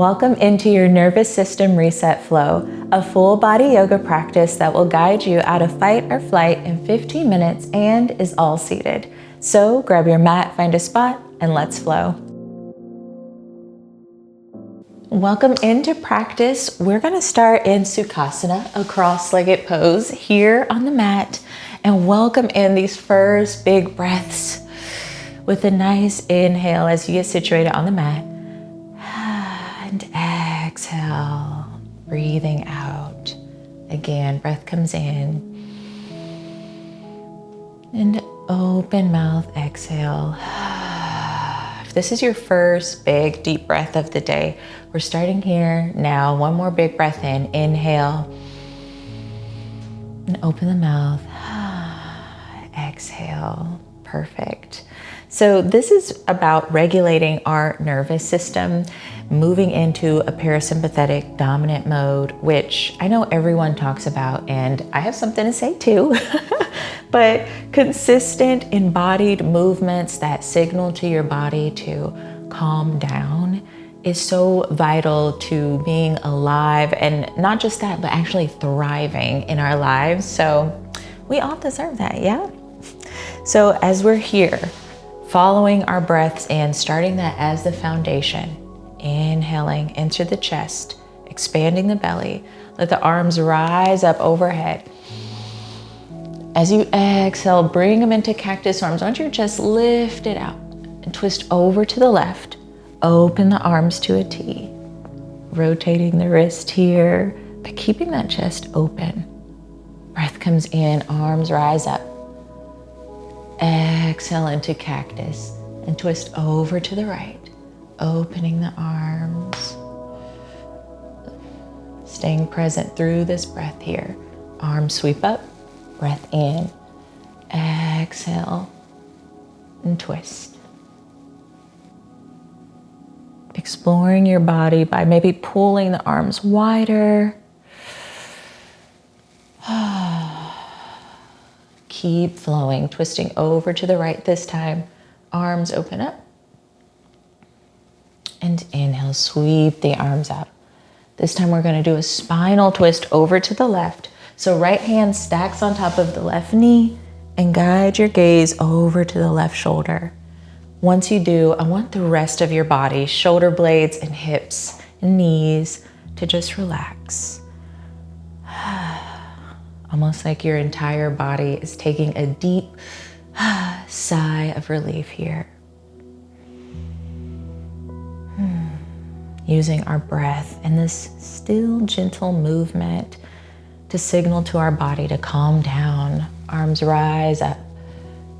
Welcome into your nervous system reset flow, a full body yoga practice that will guide you out of fight or flight in 15 minutes and is all seated. So grab your mat, find a spot, and let's flow. Welcome into practice. We're going to start in Sukhasana, a cross-legged pose here on the mat, and welcome in these first big breaths with a nice inhale as you get situated on the mat. And exhale, breathing out. Again, breath comes in. And open mouth, exhale. If this is your first big deep breath of the day, we're starting here now. One more big breath in, inhale. And open the mouth, exhale, perfect. So this is about regulating our nervous system, moving into a parasympathetic dominant mode, which I know everyone talks about, and I have something to say too. But consistent embodied movements that signal to your body to calm down is so vital to being alive, and not just that, but actually thriving in our lives. So we all deserve that, yeah? So as we're here, following our breaths and starting that as the foundation, inhaling into the chest, expanding the belly, let the arms rise up overhead. As you exhale, bring them into cactus arms. Once your chest, lift it out and twist over to the left. Open the arms to a T, rotating the wrist here, but keeping that chest open. Breath comes in, arms rise up. Exhale into cactus and twist over to the right, opening the arms. Staying present through this breath here. Arms sweep up, breath in, exhale, and twist. Exploring your body by maybe pulling the arms wider. Keep flowing, twisting over to the right this time. Arms open up. And inhale, sweep the arms out. This time we're going to do a spinal twist over to the left. So right hand stacks on top of the left knee and guide your gaze over to the left shoulder. Once you do, I want the rest of your body, shoulder blades and hips and knees, to just relax. Almost like your entire body is taking a deep sigh of relief here. Using our breath and this still gentle movement to signal to our body to calm down. Arms rise up.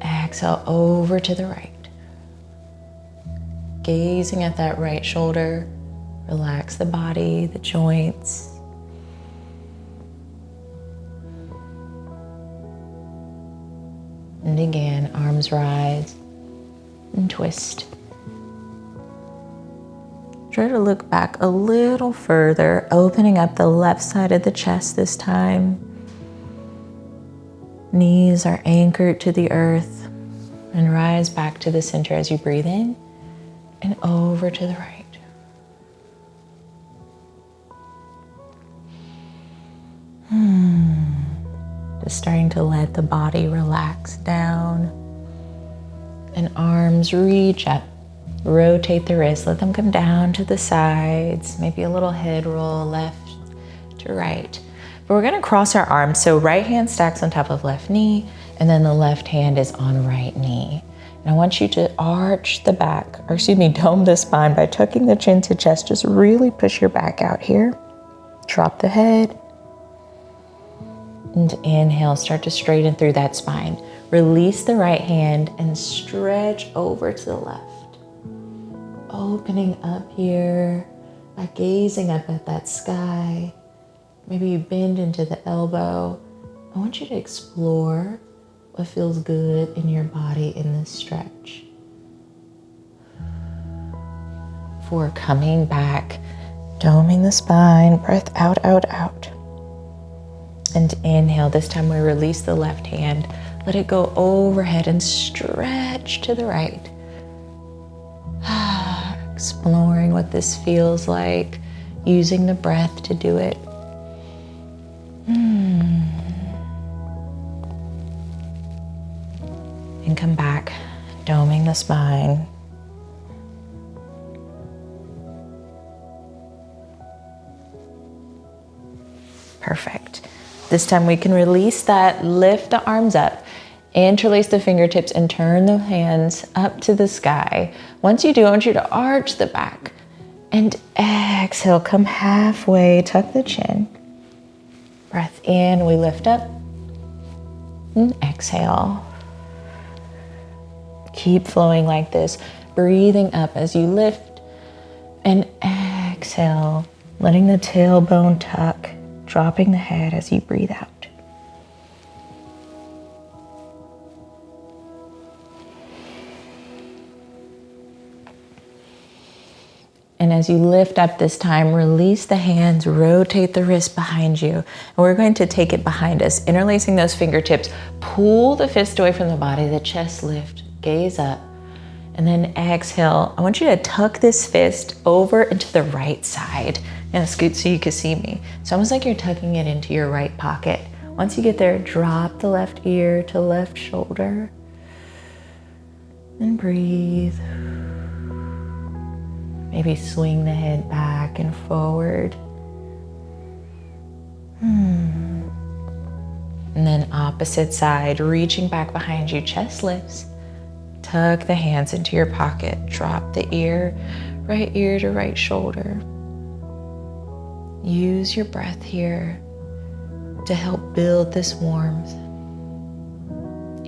Exhale over to the right. Gazing at that right shoulder. Relax the body, the joints. And again, arms rise and twist. Try to look back a little further, opening up the left side of the chest this time. Knees are anchored to the earth, and rise back to the center as you breathe in and over to the right. Just starting to let the body relax down, and arms reach up. Rotate the wrists, let them come down to the sides, maybe a little head roll left to right. But we're gonna cross our arms. So right hand stacks on top of left knee, and then the left hand is on right knee. And I want you to arch the back, or dome the spine by tucking the chin to chest. Just really push your back out here. Drop the head. And inhale, start to straighten through that spine. Release the right hand and stretch over to the left. Opening up here by gazing up at that sky. Maybe you bend into the elbow. I want you to explore what feels good in your body in this stretch. For coming back, doming the spine, breath out, out, out. And inhale, this time we release the left hand. Let it go overhead and stretch to the right. Exploring what this feels like, using the breath to do it. And come back, doming the spine. Perfect. This time we can release that, lift the arms up, interlace the fingertips, and turn the hands up to the sky. Once you do, I want you to arch the back and exhale, come halfway, tuck the chin. Breath in, we lift up, and exhale. Keep flowing like this, breathing up as you lift and exhale, letting the tailbone tuck, dropping the head as you breathe out. And as you lift up this time, release the hands, rotate the wrist behind you. And we're going to take it behind us, interlacing those fingertips, pull the fist away from the body, the chest lift, gaze up, and then exhale. I want you to tuck this fist over into the right side. I'm gonna scoot so you can see me. It's almost like you're tucking it into your right pocket. Once you get there, drop the left ear to left shoulder and breathe. Maybe swing the head back and forward. And then opposite side, reaching back behind you, chest lifts. Tuck the hands into your pocket, drop the ear, right ear to right shoulder. Use your breath here to help build this warmth.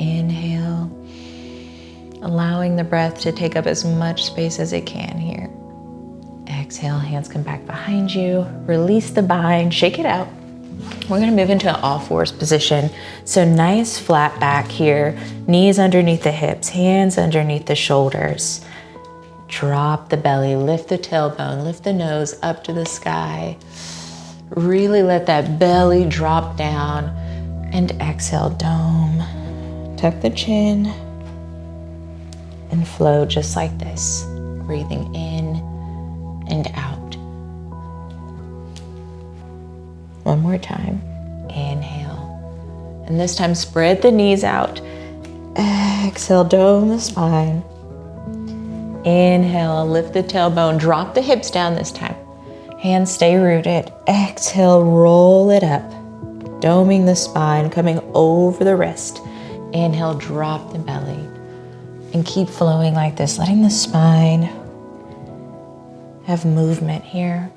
Inhale, allowing the breath to take up as much space as it can here. Exhale, hands come back behind you, release the bind, shake it out. We're gonna move into an all fours position. So nice flat back here, knees underneath the hips, hands underneath the shoulders. Drop the belly, lift the tailbone, lift the nose up to the sky. Really let that belly drop down and exhale, dome. Tuck the chin and flow just like this, breathing in and out. One more time, inhale. And this time spread the knees out. Exhale, dome the spine. Inhale, lift the tailbone, drop the hips down this time. Hands stay rooted. Exhale, roll it up. Doming the spine, coming over the wrist. Inhale, drop the belly. And keep flowing like this, letting the spine have movement here.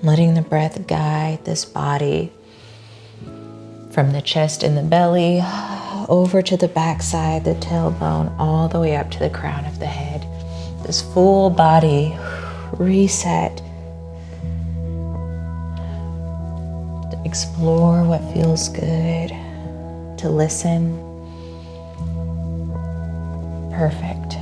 Letting the breath guide this body from the chest and the belly over to the backside, the tailbone, all the way up to the crown of the head. This full body reset. To explore what feels good, to listen. Perfect.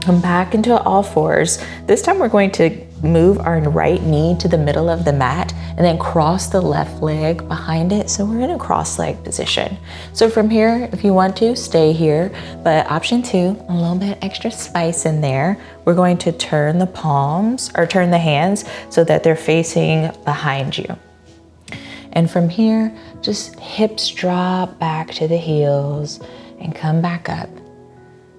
Come back into all fours. This time we're going to move our right knee to the middle of the mat and then cross the left leg behind it. So we're in a cross leg position. So from here, if you want to, stay here. But option two, a little bit extra spice in there. We're going to turn the palms or turn the hands so that they're facing behind you. And from here, just hips drop back to the heels and come back up.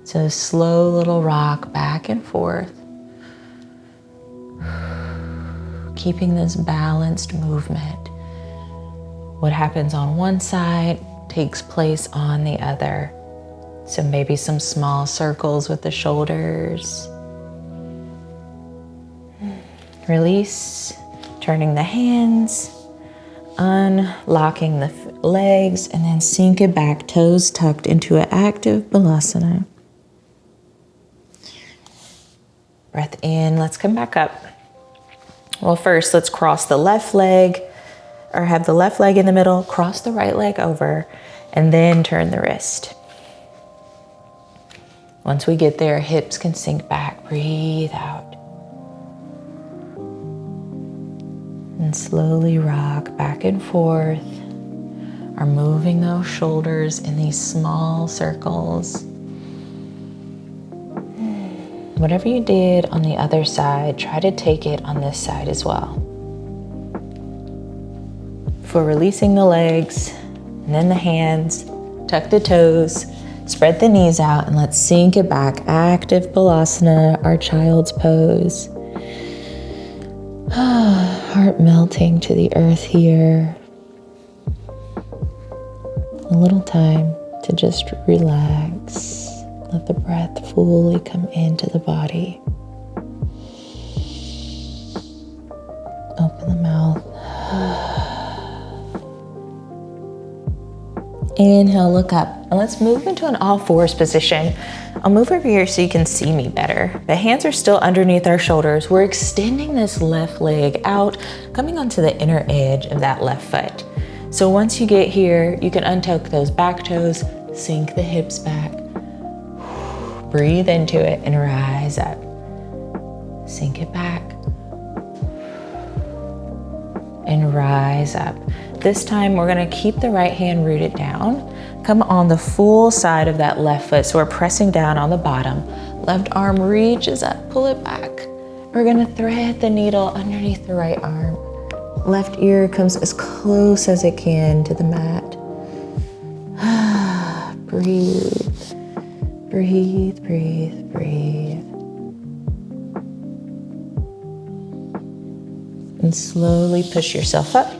So a slow little rock back and forth. Keeping this balanced movement. What happens on one side takes place on the other. So maybe some small circles with the shoulders. Release, turning the hands, unlocking the legs, and then sink it back, toes tucked into an active balasana. Breath in, let's come back up. Well, first, let's cross the left leg, or have the left leg in the middle, cross the right leg over, and then turn the wrist. Once we get there, hips can sink back, breathe out. And slowly rock back and forth, or moving those shoulders in these small circles. Whatever you did on the other side, try to take it on this side as well. For releasing the legs, and then the hands, tuck the toes, spread the knees out, and let's sink it back. Active Balasana, our child's pose. Heart melting to the earth here. A little time to just relax. Let the breath fully come into the body. Open the mouth. Inhale, look up. And let's move into an all fours position. I'll move over here so you can see me better. The hands are still underneath our shoulders. We're extending this left leg out, coming onto the inner edge of that left foot. So once you get here, you can untuck those back toes, sink the hips back. Breathe into it and rise up. Sink it back. And rise up. This time we're gonna keep the right hand rooted down. Come on the full side of that left foot. So we're pressing down on the bottom. Left arm reaches up, pull it back. We're gonna thread the needle underneath the right arm. Left ear comes as close as it can to the mat. Breathe, breathe, breathe, breathe. And slowly push yourself up.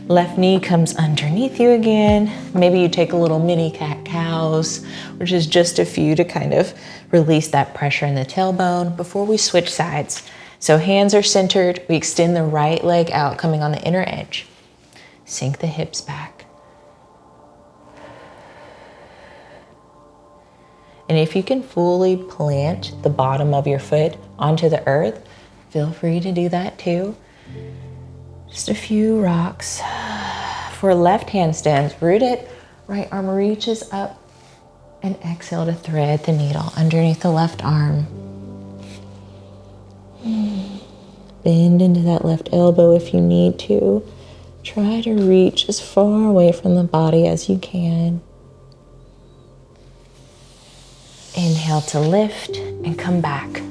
Left knee comes underneath you again. Maybe you take a little mini cat-cows, which is just a few to kind of release that pressure in the tailbone before we switch sides. So hands are centered. We extend the right leg out, coming on the inner edge. Sink the hips back. And if you can fully plant the bottom of your foot onto the earth, feel free to do that too. Just a few rocks. For left handstands, root it, right arm reaches up, and exhale to thread the needle underneath the left arm. Bend into that left elbow if you need to. Try to reach as far away from the body as you can. Inhale to lift and come back.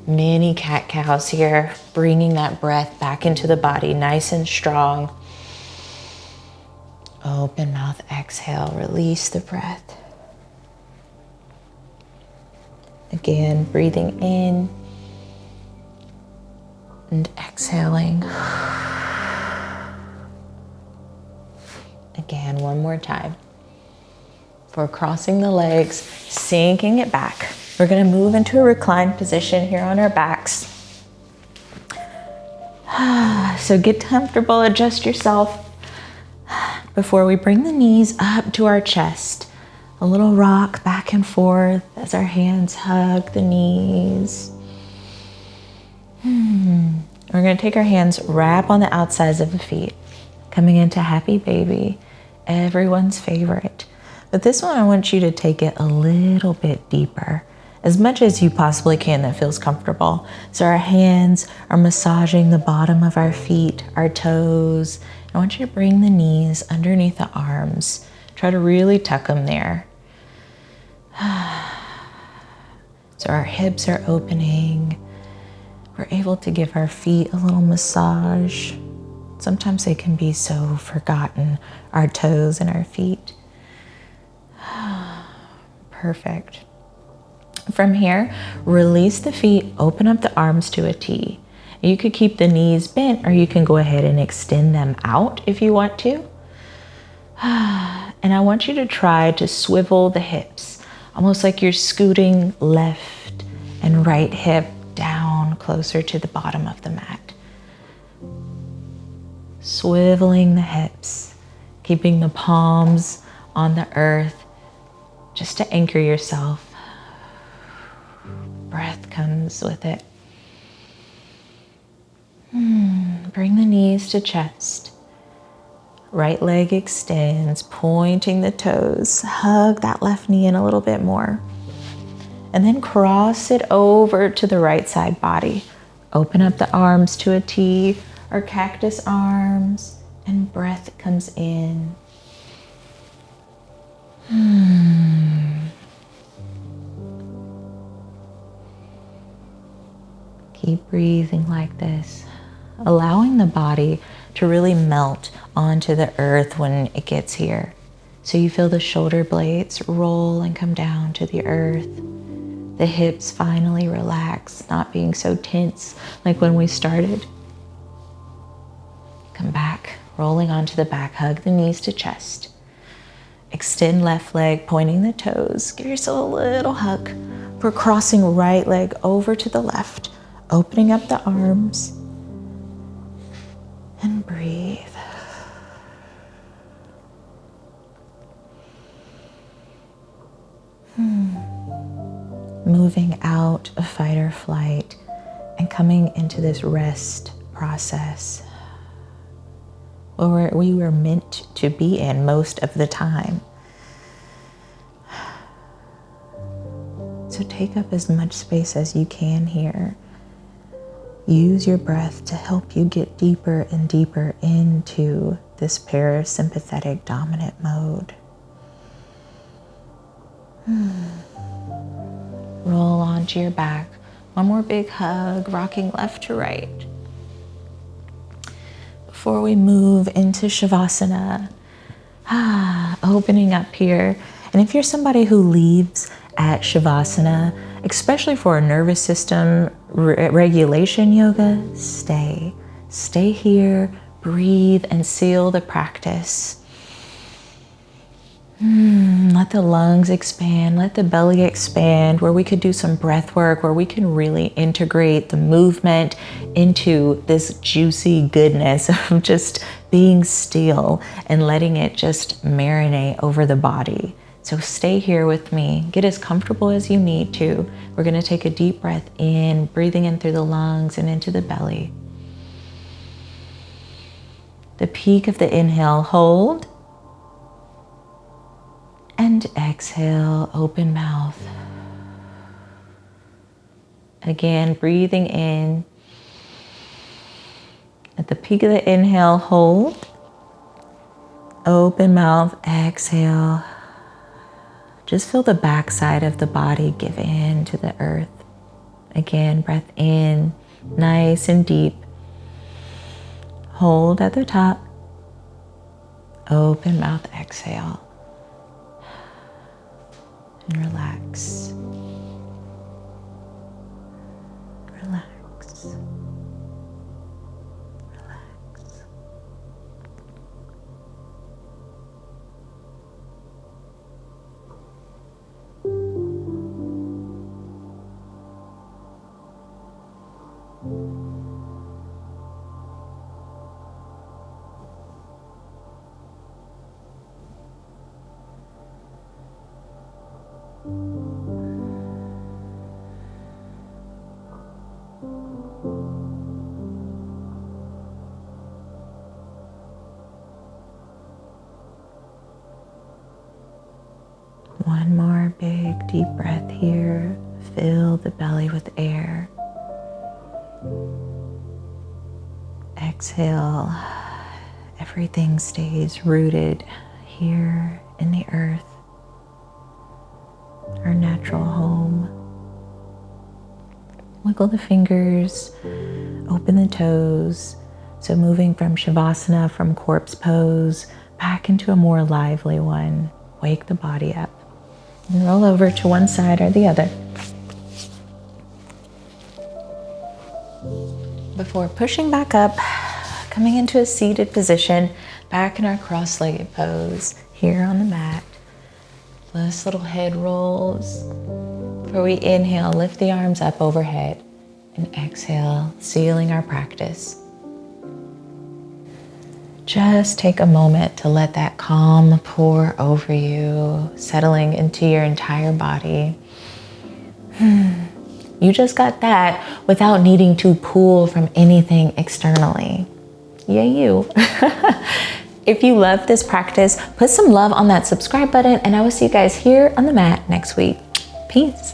Mini cat-cows here, bringing that breath back into the body nice and strong. Open mouth, exhale, release the breath. Again, breathing in and exhaling. Again, one more time. For crossing the legs, sinking it back. We're gonna move into a reclined position here on our backs. So get comfortable, adjust yourself before we bring the knees up to our chest. A little rock back and forth as our hands hug the knees. We're gonna take our hands, wrap on the outsides of the feet, coming into happy baby, everyone's favorite. But this one, I want you to take it a little bit deeper. As much as you possibly can that feels comfortable. So our hands are massaging the bottom of our feet, our toes. I want you to bring the knees underneath the arms. Try to really tuck them there. So our hips are opening. We're able to give our feet a little massage. Sometimes they can be so forgotten, our toes and our feet. Perfect. From here, release the feet, open up the arms to a T. You could keep the knees bent, or you can go ahead and extend them out if you want to. And I want you to try to swivel the hips, almost like you're scooting left and right hip down closer to the bottom of the mat. Swiveling the hips, keeping the palms on the earth, just to anchor yourself. Breath comes with it. Bring the knees to chest. Right leg extends, pointing the toes. Hug that left knee in a little bit more. And then cross it over to the right side body. Open up the arms to a T or cactus arms, and breath comes in. Keep breathing like this, allowing the body to really melt onto the earth when it gets here. So you feel the shoulder blades roll and come down to the earth. The hips finally relax, not being so tense like when we started. Come back, rolling onto the back, hug the knees to chest. Extend left leg, pointing the toes. Give yourself a little hug. We're crossing right leg over to the left, opening up the arms. And breathe. Moving out of fight or flight and coming into this rest process where we were meant to be in most of the time. So take up as much space as you can here. Use your breath to help you get deeper and deeper into this parasympathetic dominant mode. Roll onto your back. One more big hug, rocking left to right. Before we move into Shavasana, opening up here. And if you're somebody who leaves at Shavasana, especially for a nervous system regulation yoga, stay. Stay here, breathe, and seal the practice. Let the lungs expand, let the belly expand, where we could do some breath work, where we can really integrate the movement into this juicy goodness of just being still and letting it just marinate over the body. So stay here with me. Get as comfortable as you need to. We're going to take a deep breath in, breathing in through the lungs and into the belly. The peak of the inhale, hold. And exhale, open mouth. Again, breathing in. At the peak of the inhale, hold. Open mouth, exhale. Just feel the backside of the body give in to the earth. Again, breath in, nice and deep. Hold at the top. Open mouth, exhale. And relax. Relax. Relax. One more big deep breath here. Fill the belly with air. Exhale. Everything stays rooted here in the earth, our natural home. Wiggle the fingers, open the toes. So moving from Shavasana, from corpse pose, back into a more lively one. Wake the body up. And roll over to one side or the other. Before pushing back up, coming into a seated position, back in our cross-legged pose here on the mat. Nice little head rolls. Where we inhale, lift the arms up overhead, and exhale, sealing our practice. Just take a moment to let that calm pour over you, settling into your entire body. You just got that without needing to pull from anything externally. Yay, you. If you love this practice, put some love on that subscribe button, and I will see you guys here on the mat next week. Peace.